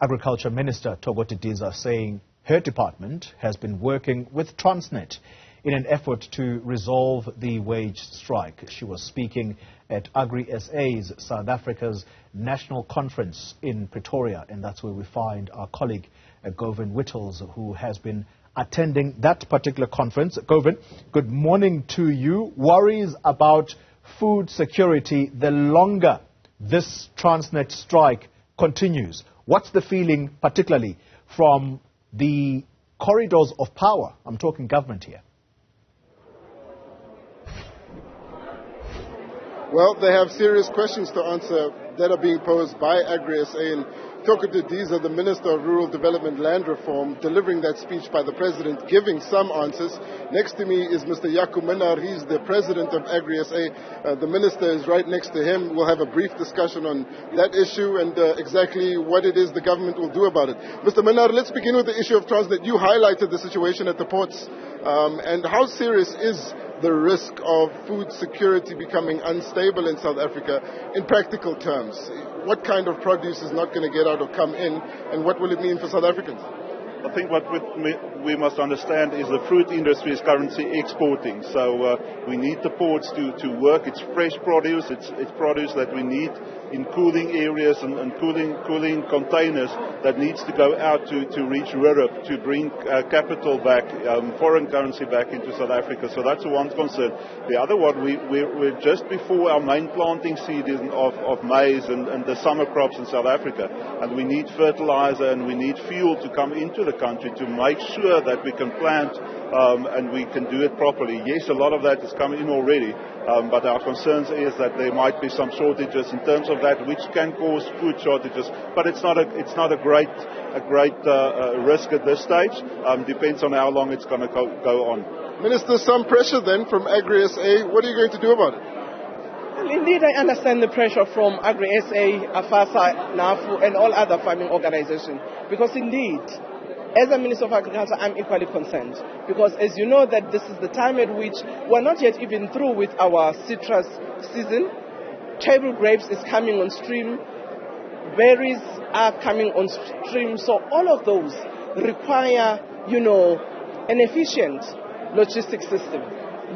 Agriculture Minister Thoko Didiza saying her department has been working with Transnet in an effort to resolve the wage strike. She was speaking at AgriSA's South Africa's national conference in Pretoria, and that's where we find our colleague Govan Whittles, who has been attending that particular conference. Govan, good morning to you. Worries about food security the longer this Transnet strike continues. What's the feeling, particularly from the corridors of power? I'm talking government here. Well, they have serious questions to answer that are being posed by AgriSA, and Thoko Didiza, the Minister of Rural Development Land Reform, delivering that speech by the President, giving some answers. Next to me is Mr. Jaco Minnaar. He's the President of AgriSA. The Minister is right next to him. We'll have a brief discussion on that issue and exactly what it is the government will do about it. Mr. Minnaar, let's begin with the issue of Transnet. You highlighted the situation at the ports, and how serious is the risk of food security becoming unstable in South Africa in practical terms? What kind of produce is not going to get out or come in, and what will it mean for South Africans? I think what we must understand is the fruit industry is currently exporting. So we need the ports to work. It's fresh produce. It's produce that we need in cooling areas and cooling containers that needs to go out to reach Europe to bring capital back, foreign currency back into South Africa. So that's one concern. The other one, we're just before our main planting season of maize and the summer crops in South Africa, and we need fertilizer and we need fuel to come into the country to make sure that we can plant and we can do it properly. Yes, a lot of that is coming in already, but our concerns is that there might be some shortages in terms of that, which can cause food shortages. But it's not a great risk at this stage. Depends on how long it's going to go on. Minister, some pressure then from AgriSA. What are you going to do about it? Well, indeed, I understand the pressure from AgriSA, AFASA, NAFU, and all other farming organizations, because indeed, as a Minister of Agriculture, I'm equally concerned, because as you know that this is the time at which we're not yet even through with our citrus season. Table grapes is coming on stream, berries are coming on stream, so all of those require, an efficient logistic system.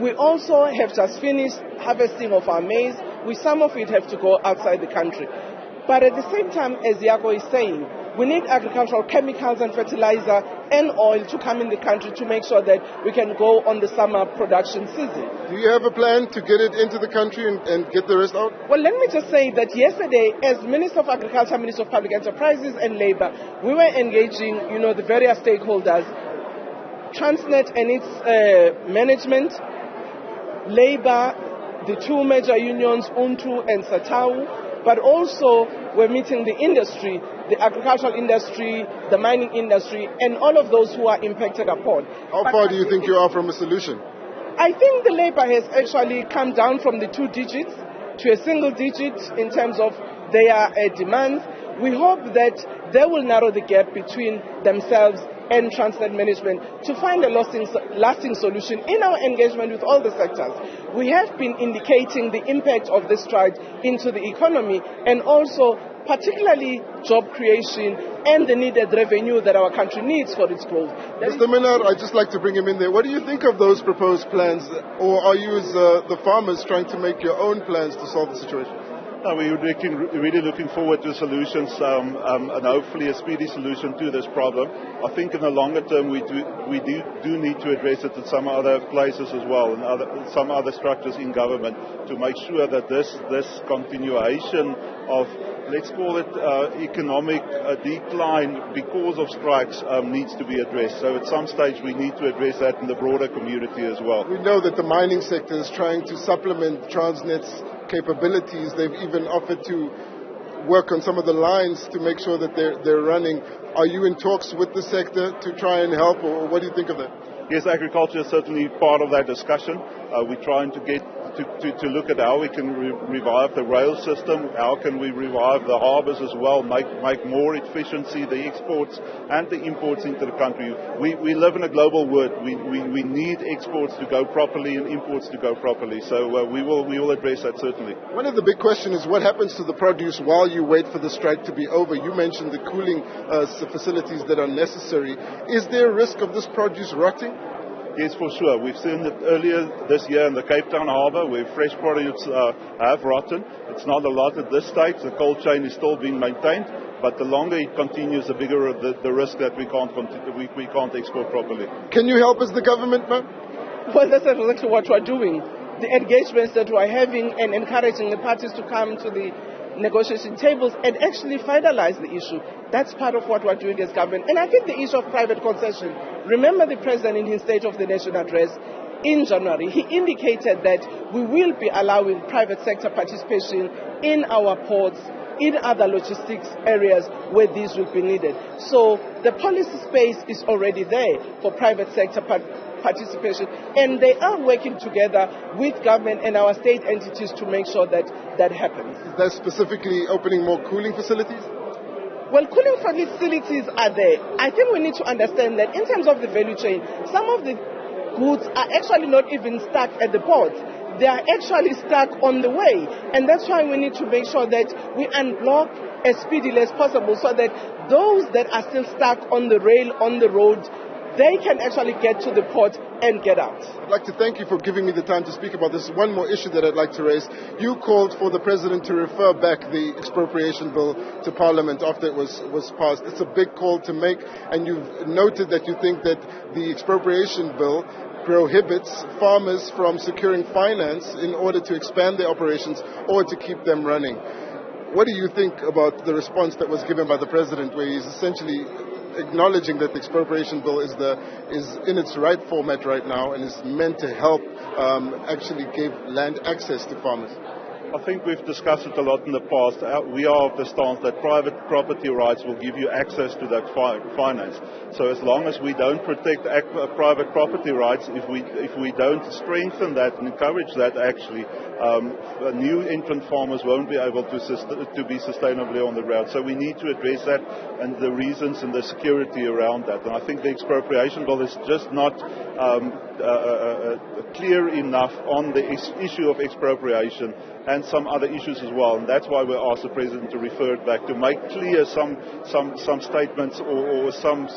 We also have just finished harvesting of our maize. Some of it have to go outside the country. But at the same time, as Jaco is saying, we need agricultural chemicals and fertilizer and oil to come in the country to make sure that we can go on the summer production season. Do you have a plan to get it into the country and get the rest out? Well, let me just say that yesterday, as Minister of Agriculture, Minister of Public Enterprises and Labour, we were engaging, the various stakeholders, Transnet and its management, Labour, the two major unions, UNTU and SATAU, but also we're meeting the industry, the agricultural industry, the mining industry, and all of those who are impacted upon. How far do you think you are from a solution? I think the Labour has actually come down from the 2 digits to a single digit in terms of their demands. We hope that they will narrow the gap between themselves and Transnet management to find a lasting solution in our engagement with all the sectors. We have been indicating the impact of this strike into the economy and also particularly job creation and the needed revenue that our country needs for its growth. Mr. Minnaar, I'd just like to bring him in there. What do you think of those proposed plans, or are you as the farmers trying to make your own plans to solve the situation? No, we're really looking forward to solutions and hopefully a speedy solution to this problem. I think in the longer term we do need to address it at some other places as well and some other structures in government to make sure that this continuation of, let's call it economic decline because of strikes needs to be addressed. So at some stage we need to address that in the broader community as well. We know that the mining sector is trying to supplement Transnet's capabilities. They've even offered to work on some of the lines to make sure that they're running. Are you in talks with the sector to try and help, or what do you think of that? Yes, agriculture is certainly part of that discussion. We're trying to get to look at how we can revive the rail system, how can we revive the harbours as well, make more efficiency the exports and the imports into the country. We live in a global world. We need exports to go properly and imports to go properly. So we will address that certainly. One of the big questions is what happens to the produce while you wait for the strike to be over. You mentioned the cooling facilities that are necessary. Is there a risk of this produce rotting? Yes, for sure. We've seen it earlier this year in the Cape Town harbour where fresh produce have rotten. It's not a lot at this stage. The cold chain is still being maintained, but the longer it continues, the bigger the risk that we can't export properly. Can you help us, the government, ma'am? Well, that's exactly what we're doing. The engagements that we're having and encouraging the parties to come to the negotiation tables and actually finalize the issue. That's part of what we're doing as government. And I think the issue of private concession, remember the President in his State of the Nation address in January, he indicated that we will be allowing private sector participation in our ports, in other logistics areas where these will be needed. So the policy space is already there for private sector participation, and they are working together with government and our state entities to make sure that that happens. Is that specifically opening more cooling facilities? Well, cooling facilities are there. I think we need to understand that in terms of the value chain, some of the goods are actually not even stuck at the port. They are actually stuck on the way. And that's why we need to make sure that we unblock as speedily as possible so that those that are still stuck on the rail, on the road, they can actually get to the port and get out. I'd like to thank you for giving me the time to speak about this. One more issue that I'd like to raise. You called for the President to refer back the expropriation bill to Parliament after it was passed. It's a big call to make, and you've noted that you think that the expropriation bill prohibits farmers from securing finance in order to expand their operations or to keep them running. What do you think about the response that was given by the President, where he's essentially acknowledging that the expropriation bill is in its right format right now and is meant to help actually give land access to farmers? I think we've discussed it a lot in the past. We are of the stance that private property rights will give you access to that finance. So as long as we don't protect private property rights, if we don't strengthen that and encourage that, actually, new entrant farmers won't be able to be sustainably on the ground. So we need to address that and the reasons and the security around that. And I think the expropriation bill is just not clear enough on the issue of expropriation and some other issues as well, and that's why we asked the President to refer it back to make clear some statements or some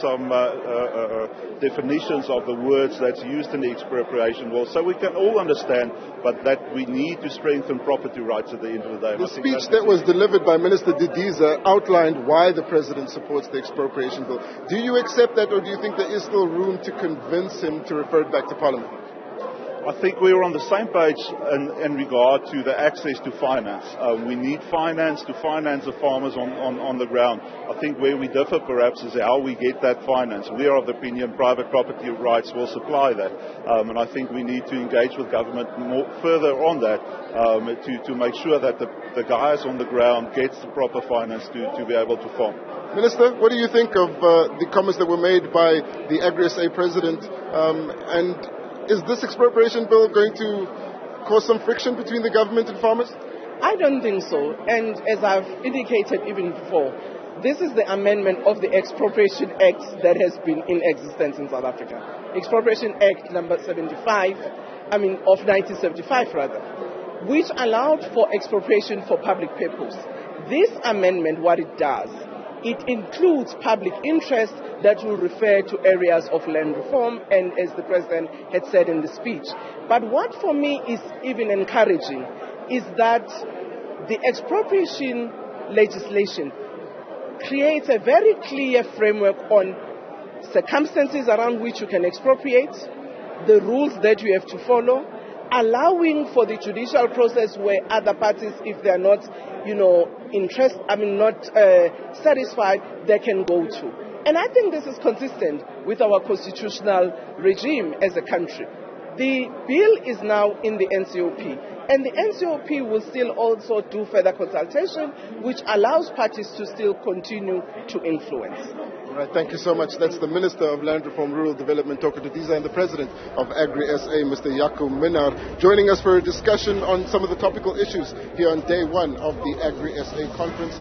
definitions of the words that's used in the expropriation bill, so we can all understand, but that we need to strengthen property rights at the end of the day. The speech that was delivered by Minister Didiza outlined why the President supports the expropriation bill. Do you accept that, or do you think there is still room to convince him to refer it back to Parliament? I think we are on the same page in regard to the access to finance. We need finance to finance the farmers on the ground. I think where we differ perhaps is how we get that finance. We are of the opinion private property rights will supply that. And I think we need to engage with government more further on that to make sure that the guys on the ground gets the proper finance to be able to farm. Minister, what do you think of the comments that were made by the AgriSA President and is this expropriation bill going to cause some friction between the government and farmers? I don't think so. And as I've indicated even before, this is the amendment of the Expropriation Act that has been in existence in South Africa. Expropriation Act number 1975, which allowed for expropriation for public purpose. This amendment, what it does, it includes public interest that will refer to areas of land reform, and as the President had said in the speech. But what for me is even encouraging is that the expropriation legislation creates a very clear framework on circumstances around which you can expropriate, the rules that you have to follow, allowing for the judicial process where other parties, if they are not, satisfied, they can go to. And I think this is consistent with our constitutional regime as a country. The bill is now in the NCOP. And the NCOP will still also do further consultation, which allows parties to still continue to influence. All right, thank you so much. That's the Minister of Land Reform, Rural Development, Thoko Didiza, and the President of AgriSA, Mr. Jaco Minnaar, joining us for a discussion on some of the topical issues here on day one of the AgriSA conference.